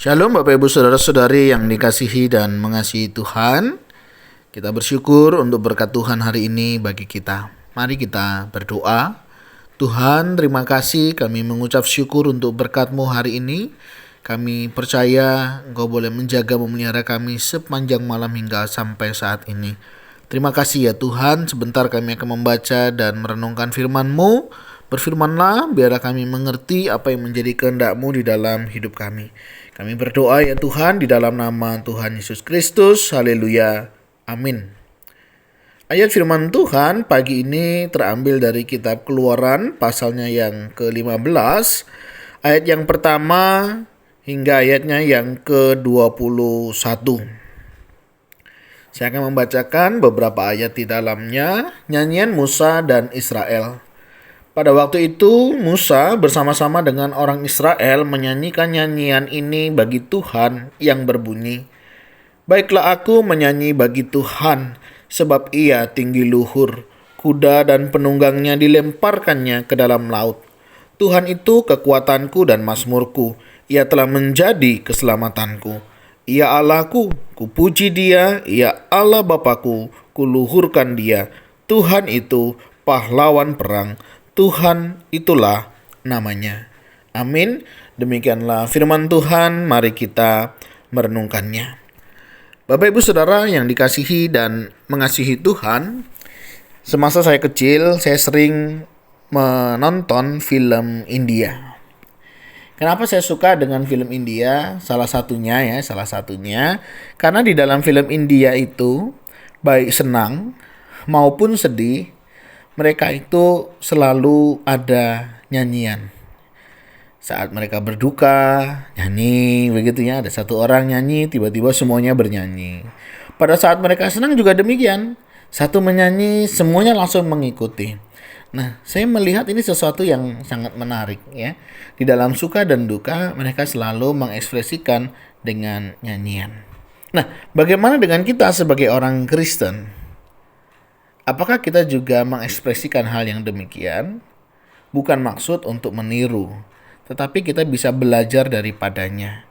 Shalom Bapak Ibu Saudara-saudari yang dikasihi dan mengasihi Tuhan. Kita bersyukur untuk berkat Tuhan hari ini bagi kita. Mari kita berdoa. Tuhan, terima kasih, kami mengucap syukur untuk berkat-Mu hari ini. Kami percaya Engkau boleh menjaga memelihara kami sepanjang malam hingga sampai saat ini. Terima kasih ya Tuhan, sebentar kami akan membaca dan merenungkan firman-Mu. Berfirmanlah, biarlah kami mengerti apa yang menjadi kehendak-Mu di dalam hidup kami. Kami berdoa ya Tuhan di dalam nama Tuhan Yesus Kristus. Haleluya. Amin. Ayat firman Tuhan pagi ini terambil dari kitab Keluaran pasalnya yang ke-15. Ayat yang pertama hingga ayatnya yang ke-21. Saya akan membacakan beberapa ayat di dalamnya. Nyanyian Musa dan Israel. Pada waktu itu Musa bersama-sama dengan orang Israel menyanyikan nyanyian ini bagi Tuhan yang berbunyi, "Baiklah aku menyanyi bagi Tuhan, sebab ia tinggi luhur. Kuda dan penunggangnya dilemparkannya ke dalam laut. Tuhan itu kekuatanku dan mazmurku. Ia telah menjadi keselamatanku. Ia Allahku, kupuji dia. Ia Allah Bapakku, kuluhurkan dia. Tuhan itu pahlawan perang. Tuhan itulah namanya." Amin. Demikianlah firman Tuhan, mari kita merenungkannya. Bapak Ibu Saudara yang dikasihi dan mengasihi Tuhan, semasa saya kecil saya sering menonton film India. Kenapa saya suka dengan film India? Salah satunya karena di dalam film India itu baik senang maupun sedih, mereka itu selalu ada nyanyian. Saat mereka berduka, nyanyi, begitu ya. Ada satu orang nyanyi, tiba-tiba semuanya bernyanyi. Pada saat mereka senang juga demikian. Satu menyanyi, semuanya langsung mengikuti. Nah, saya melihat ini sesuatu yang sangat menarik ya. Di dalam suka dan duka, mereka selalu mengekspresikan dengan nyanyian. Nah, bagaimana dengan kita sebagai orang Kristen? Apakah kita juga mengekspresikan hal yang demikian? Bukan maksud untuk meniru, tetapi kita bisa belajar daripadanya.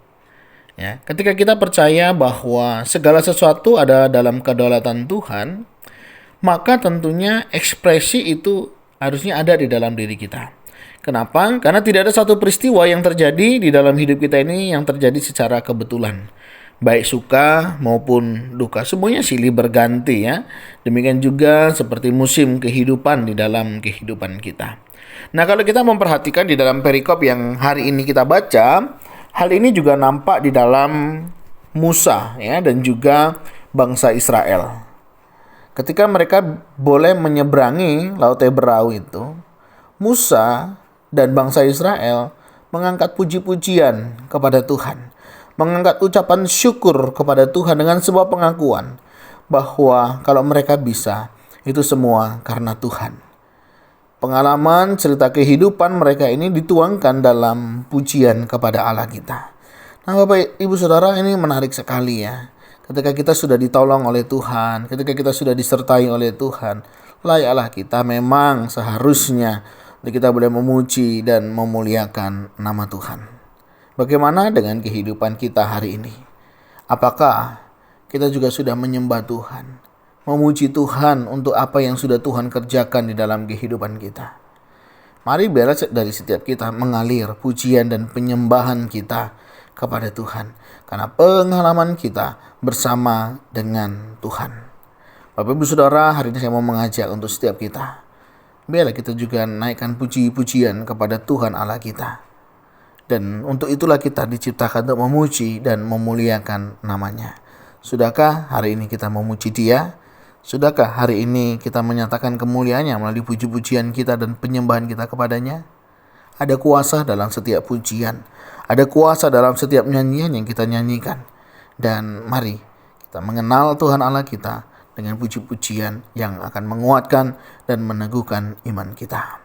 Ya, ketika kita percaya bahwa segala sesuatu ada dalam kedaulatan Tuhan, maka tentunya ekspresi itu harusnya ada di dalam diri kita. Kenapa? Karena tidak ada satu peristiwa yang terjadi di dalam hidup kita ini yang terjadi secara kebetulan. Baik suka maupun duka, semuanya silih berganti ya. Demikian juga seperti musim kehidupan di dalam kehidupan kita. Nah, kalau kita memperhatikan di dalam perikop yang hari ini kita baca, hal ini juga nampak di dalam Musa ya dan juga bangsa Israel. Ketika mereka boleh menyeberangi Laut Teberau itu, Musa dan bangsa Israel mengangkat puji-pujian kepada Tuhan. Mengangkat ucapan syukur kepada Tuhan dengan sebuah pengakuan bahwa kalau mereka bisa, itu semua karena Tuhan. Pengalaman cerita kehidupan mereka ini dituangkan dalam pujian kepada Allah kita. Nah, Bapak Ibu Saudara, ini menarik sekali ya. Ketika kita sudah ditolong oleh Tuhan, ketika kita sudah disertai oleh Tuhan, layaklah kita memang seharusnya kita boleh memuji dan memuliakan nama Tuhan. Bagaimana dengan kehidupan kita hari ini? Apakah kita juga sudah menyembah Tuhan, memuji Tuhan untuk apa yang sudah Tuhan kerjakan di dalam kehidupan kita? Mari biarlah dari setiap kita mengalir pujian dan penyembahan kita kepada Tuhan, karena pengalaman kita bersama dengan Tuhan. Bapak Ibu Saudara, hari ini saya mau mengajak untuk setiap kita, biarlah kita juga naikkan puji-pujian kepada Tuhan Allah kita. Dan untuk itulah kita diciptakan untuk memuji dan memuliakan namanya. Sudahkah hari ini kita memuji Dia? Sudahkah hari ini kita menyatakan kemuliaannya melalui puji-pujian kita dan penyembahan kita kepadanya? Ada kuasa dalam setiap pujian. Ada kuasa dalam setiap nyanyian yang kita nyanyikan. Dan mari kita mengenal Tuhan Allah kita dengan puji-pujian yang akan menguatkan dan meneguhkan iman kita.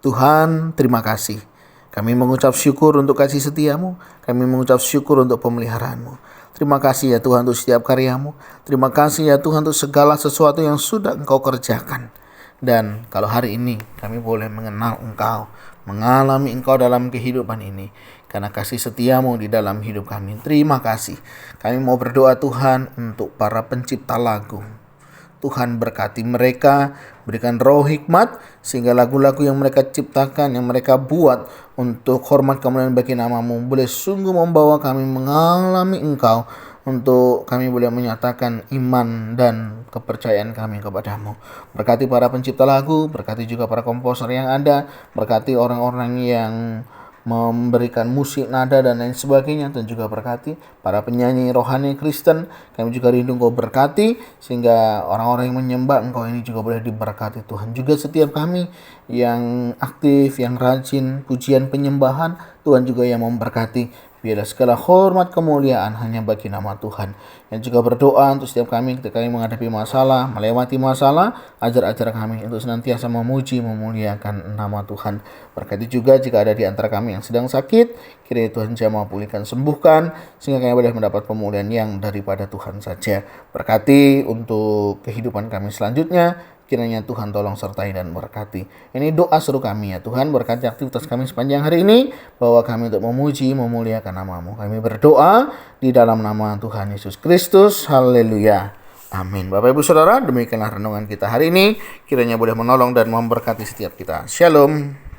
Tuhan, terima kasih. Kami mengucap syukur untuk kasih setiamu. Kami mengucap syukur untuk pemeliharaanmu. Terima kasih ya Tuhan untuk setiap karyamu. Terima kasih ya Tuhan untuk segala sesuatu yang sudah Engkau kerjakan. Dan kalau hari ini kami boleh mengenal Engkau, mengalami Engkau dalam kehidupan ini, karena kasih setiamu di dalam hidup kami. Terima kasih. Kami mau berdoa Tuhan untuk para pencipta lagu. Tuhan berkati mereka, berikan roh hikmat, sehingga lagu-lagu yang mereka ciptakan, yang mereka buat untuk hormat kemuliaan bagi nama-Mu, boleh sungguh membawa kami mengalami Engkau, untuk kami boleh menyatakan iman dan kepercayaan kami kepadamu. Berkati para pencipta lagu, berkati juga para komposer yang ada, berkati orang-orang yang memberikan musik, nada dan lain sebagainya, dan juga berkati para penyanyi rohani Kristen. Kami juga rindu Engkau berkati, sehingga orang-orang yang menyembah Engkau ini juga boleh diberkati Tuhan. Juga setiap kami yang aktif, yang rajin pujian penyembahan, Tuhan juga yang memberkati. Biarlah segala hormat kemuliaan hanya bagi nama Tuhan. Yang juga berdoa untuk setiap kami ketika kami menghadapi masalah, melewati masalah, ajar kami untuk senantiasa memuji, memuliakan nama Tuhan. Berkati juga jika ada di antara kami yang sedang sakit, kiranya Tuhan jamah pulihkan, sembuhkan, sehingga kami boleh mendapat pemulihan yang daripada Tuhan saja. Berkati untuk kehidupan kami selanjutnya, kiranya Tuhan tolong sertai dan berkati. Ini doa seru kami ya Tuhan, berkati aktivitas kami sepanjang hari ini, bawa kami untuk memuji, memuliakan nama-Mu. Kami berdoa di dalam nama Tuhan Yesus Kristus. Haleluya. Amin. Bapak Ibu Saudara, demikianlah renungan kita hari ini. Kiranya boleh menolong dan memberkati setiap kita. Shalom.